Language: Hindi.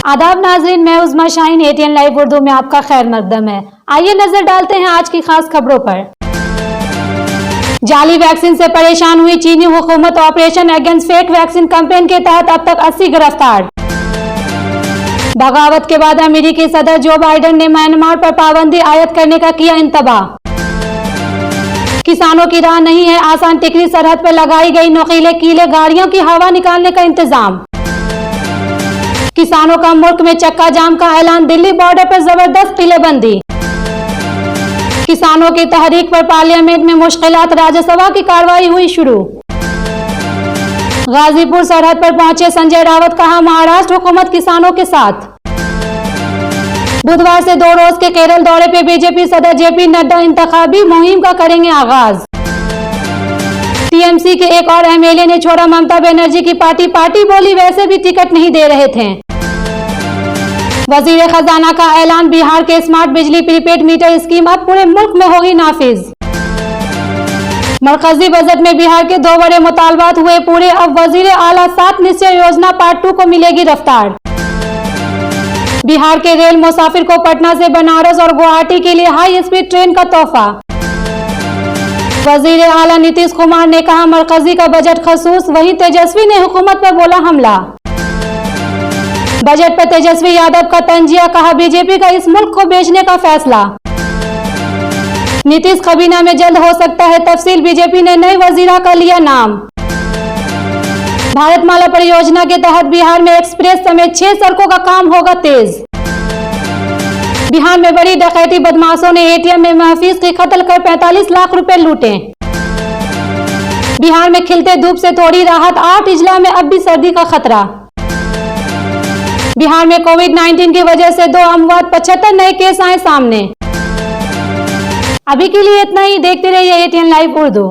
आदाब नाजरीन, मैं उज़्मा शाहीन, ATN लाइव उर्दू में आपका खैर मकदम है। आइए नजर डालते हैं आज की खास खबरों पर। जाली वैक्सीन से परेशान हुई चीनी हुकूमत, operation against fake vaccine campaign के तहत अब तक 80 गिरफ्तार। बगावत के बाद अमेरिकी सदर जो बाइडेन ने म्यांमार पर पाबंदी आयद करने का किया इंतबाह। किसानों की राह नहीं है आसान, टिकरी सरहद पर लगाई गई नुकीले कीले, गाड़ियों की हवा निकालने का इंतजाम। किसानों का मुल्क में चक्का जाम का ऐलान, दिल्ली बॉर्डर पर जबरदस्त किलेबंदी। किसानों की तहरीक पर पार्लियामेंट में मुश्किलात, राज्यसभा की कार्रवाई हुई शुरू। गाजीपुर सरहद पर पहुंचे संजय रावत, कहा महाराष्ट्र हुकूमत किसानों के साथ। बुधवार से 2 रोज के केरल दौरे पे बीजेपी सदर JP नड्डा इंतखाबी मुहिम का करेंगे आगाज। TMC के एक और MLA ने छोड़ा ममता बनर्जी की पार्टी बोली वैसे भी टिकट नहीं दे रहे थे। वजीर खजाना का ऐलान, बिहार के स्मार्ट बिजली प्रीपेड मीटर स्कीम अब पूरे मुल्क में होगी नाफिज। मरकजी बजट में बिहार के 2 बड़े मुतालबात हुए पूरे, अब वजीर आला 7 निश्चय योजना पार्ट 2 को मिलेगी रफ्तार। बिहार के रेल मुसाफिर को पटना से बनारस और गुवाहाटी के लिए हाई स्पीड ट्रेन का तोहफा। वजीर आला नीतीश कुमार ने कहा मरकजी का बजट खसूस, वहीं तेजस्वी ने हुकूमत पर बोला हमला। बजट पर तेजस्वी यादव का तंजिया, कहा बीजेपी का इस मुल्क को बेचने का फैसला। नीतीश काबीना में जल्द हो सकता है तफसील, बीजेपी ने नए वजीरा का लिया नाम। भारतमाला परियोजना के तहत बिहार में एक्सप्रेस समेत 6 सड़कों का काम होगा तेज। बिहार में बड़ी डकैती, बदमाशों ने ATM में महफीज की कत्ल कर 45 लाख रुपए लूटे। बिहार में खिलते धूप से थोड़ी राहत, 8 इजला में अब भी सर्दी का खतरा। बिहार में कोविड-19 की वजह से 2 अमवात, 75 नए केस आए सामने। अभी के लिए इतना ही, देखते रहिए ATN लाइव उर्दू।